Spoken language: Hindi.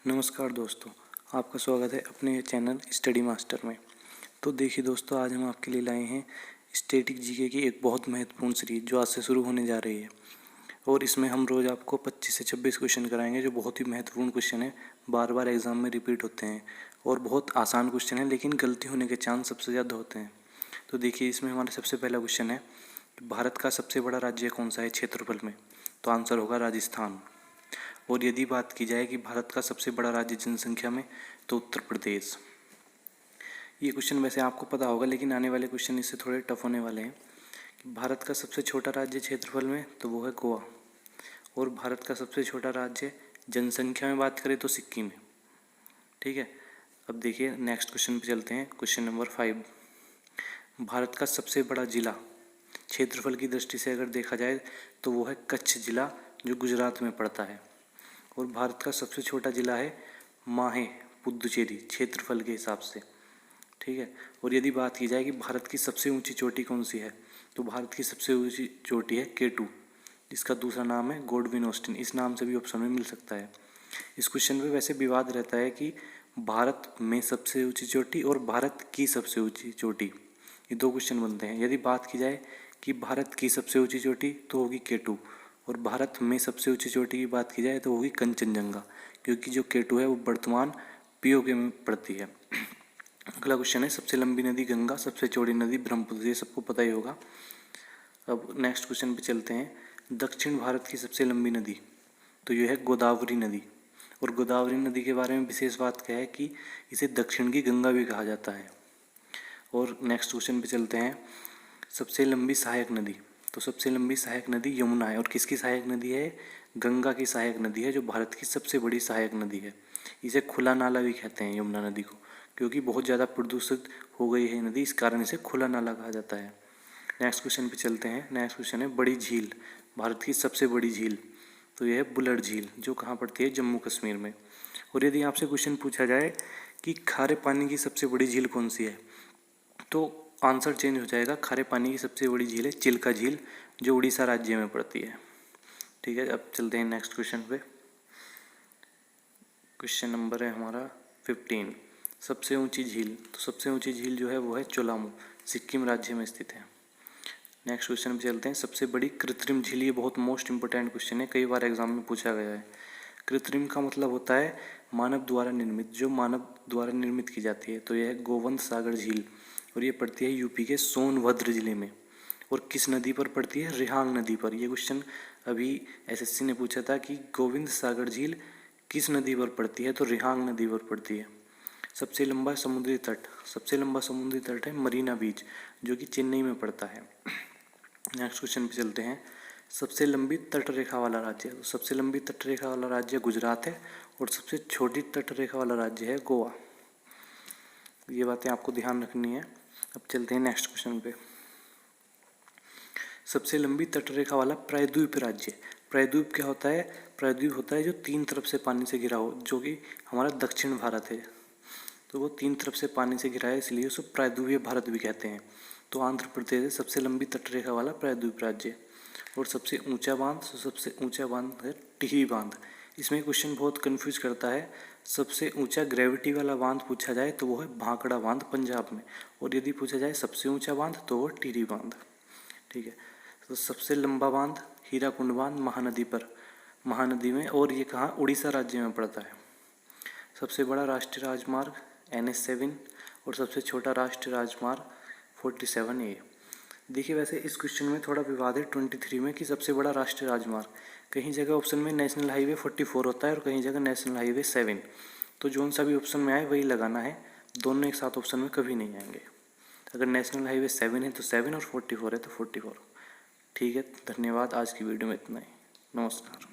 नमस्कार दोस्तों, आपका स्वागत है अपने चैनल स्टडी मास्टर में। तो देखिए दोस्तों, आज हम आपके लिए लाए हैं स्टैटिक जीके की एक बहुत महत्वपूर्ण सीरीज जो आज से शुरू होने जा रही है। और इसमें हम रोज़ आपको 25 से 26 क्वेश्चन कराएंगे जो बहुत ही महत्वपूर्ण क्वेश्चन है, बार बार एग्जाम में रिपीट होते हैं और बहुत आसान क्वेश्चन है, लेकिन गलती होने के चांस सबसे ज़्यादा होते हैं। तो देखिए, इसमें हमारा सबसे पहला क्वेश्चन है, भारत का सबसे बड़ा राज्य कौन सा है क्षेत्रफल में? तो आंसर होगा राजस्थान। और यदि बात की जाए कि भारत का सबसे बड़ा राज्य जनसंख्या में, तो उत्तर प्रदेश। ये क्वेश्चन वैसे आपको पता होगा, लेकिन आने वाले क्वेश्चन इससे थोड़े टफ होने वाले हैं। कि भारत का सबसे छोटा राज्य क्षेत्रफल में, तो वो है गोवा। और भारत का सबसे छोटा राज्य जनसंख्या में बात करें तो सिक्किम है। ठीक है, अब देखिए नेक्स्ट क्वेश्चन पे चलते हैं। क्वेश्चन नंबर 5, भारत का सबसे बड़ा जिला क्षेत्रफल की दृष्टि से अगर देखा जाए तो वो है कच्छ जिला, जो गुजरात में पड़ता है। और भारत का सबसे छोटा जिला है माहे, पुदुचेरी, क्षेत्रफल के हिसाब से। ठीक है, और यदि बात की जाए कि भारत की सबसे ऊंची चोटी कौन सी है, तो भारत की सबसे ऊंची चोटी है K2, जिसका दूसरा नाम है गॉडविन ऑस्टिन। इस नाम से भी ऑप्शन में मिल सकता है। इस क्वेश्चन पे वैसे विवाद रहता है कि भारत में सबसे ऊंची चोटी और भारत की सबसे ऊंची चोटी, ये दो क्वेश्चन बनते हैं। यदि बात की जाए कि भारत की सबसे ऊंची चोटी तो होगी K2, और भारत में सबसे ऊंची चोटी की बात की जाए तो होगी कंचनजंगा, क्योंकि जो K2 है वो वर्तमान POK में पड़ती है। अगला क्वेश्चन है, सबसे लंबी नदी गंगा, सबसे चौड़ी नदी ब्रह्मपुत्र। ये सबको पता ही होगा। अब नेक्स्ट क्वेश्चन पे चलते हैं। दक्षिण भारत की सबसे लंबी नदी, तो ये है गोदावरी नदी। और गोदावरी नदी के बारे में विशेष बात क्या है कि इसे दक्षिण की गंगा भी कहा जाता है। और नेक्स्ट क्वेश्चन पे चलते हैं, सबसे लंबी सहायक नदी, तो सबसे लंबी सहायक नदी यमुना है। और किसकी सहायक नदी है? गंगा की सहायक नदी है, जो भारत की सबसे बड़ी सहायक नदी है। इसे खुला नाला भी कहते हैं यमुना नदी को, क्योंकि बहुत ज़्यादा प्रदूषित हो गई है नदी, इस कारण इसे खुला नाला कहा जाता है। नेक्स्ट क्वेश्चन पे चलते हैं। नेक्स्ट क्वेश्चन है, बड़ी झील, भारत की सबसे बड़ी झील, तो यह है बुलर झील, जो कहाँ पड़ती है? जम्मू कश्मीर में। और यदि आपसे क्वेश्चन पूछा जाए कि खारे पानी की सबसे बड़ी झील कौन सी है, तो आंसर चेंज हो जाएगा। खारे पानी की सबसे बड़ी झील है चिल्का झील, जो उड़ीसा राज्य में पड़ती है। ठीक है, अब चलते हैं नेक्स्ट क्वेश्चन पे। क्वेश्चन नंबर है हमारा 15, सबसे ऊंची झील, तो सबसे ऊंची झील जो है वो है चोलामू, सिक्किम राज्य में स्थित है। नेक्स्ट क्वेश्चन पे चलते हैं। सबसे बड़ी कृत्रिम झील, ये बहुत मोस्ट इंपोर्टेंट क्वेश्चन है, कई बार एग्जाम में पूछा गया है। कृत्रिम का मतलब होता है मानव द्वारा निर्मित, जो मानव द्वारा निर्मित की जाती है। तो यह है गोविंद सागर झील, और ये पड़ती है यूपी के सोनभद्र जिले में। और किस नदी पर पड़ती है? रिहांग नदी पर। ये क्वेश्चन अभी SSC ने पूछा था कि गोविंद सागर झील किस नदी पर पड़ती है, तो रिहांग नदी पर पड़ती है। सबसे लंबा समुद्री तट, सबसे लंबा समुद्री तट है मरीना बीच, जो कि चेन्नई में पड़ता है। नेक्स्ट क्वेश्चन पे चलते हैं। सबसे लंबी तट रेखा वाला राज्य, तो सबसे लंबी तट रेखा वाला राज्य गुजरात है, और सबसे छोटी तट रेखा वाला राज्य है गोवा। ये बातें आपको ध्यान रखनी है। अब चलते हैं नेक्स्ट क्वेश्चन पे। सबसे लंबी तट रेखा वाला प्रायद्वीप राज्य, प्रायद्वीप क्या होता है? प्रायद्वीप होता है जो तीन तरफ से पानी से घिरा हो, जो कि हमारा दक्षिण भारत है। तो वो तीन तरफ से पानी से घिरा है, इसलिए उसे प्रायद्वीपीय भारत भी कहते हैं। तो आंध्र प्रदेश है सबसे लंबी तटरेखा वाला प्रायद्वीप राज्य। और सबसे ऊंचा बांध, तो सबसे ऊंचा बांध है टिहरी बांध। इसमें क्वेश्चन बहुत कंफ्यूज करता है। सबसे ऊंचा ग्रेविटी वाला बांध पूछा जाए तो वो है भाखड़ा बांध, पंजाब में। और यदि पूछा जाए सबसे ऊंचा बांध, तो वो टिहरी बांध। ठीक है, तो सबसे लंबा बांध हीराकुंड बांध, महानदी पर, महानदी में, और ये कहाँ? उड़ीसा राज्य में पड़ता है। सबसे बड़ा राष्ट्रीय राजमार्ग NH7, और सबसे छोटा राष्ट्रीय राजमार्ग 47A। देखिए, वैसे इस क्वेश्चन में थोड़ा विवाद है 23 में कि सबसे बड़ा राष्ट्रीय राजमार्ग, कहीं जगह ऑप्शन में नेशनल हाईवे 44 होता है और कहीं जगह नेशनल हाईवे 7। तो जो सा भी ऑप्शन में आए वही लगाना है, दोनों एक साथ ऑप्शन में कभी नहीं आएंगे। अगर नेशनल हाईवे 7 है तो 7, और 44 है तो 44। ठीक है, धन्यवाद। आज की वीडियो में इतना ही। नमस्कार।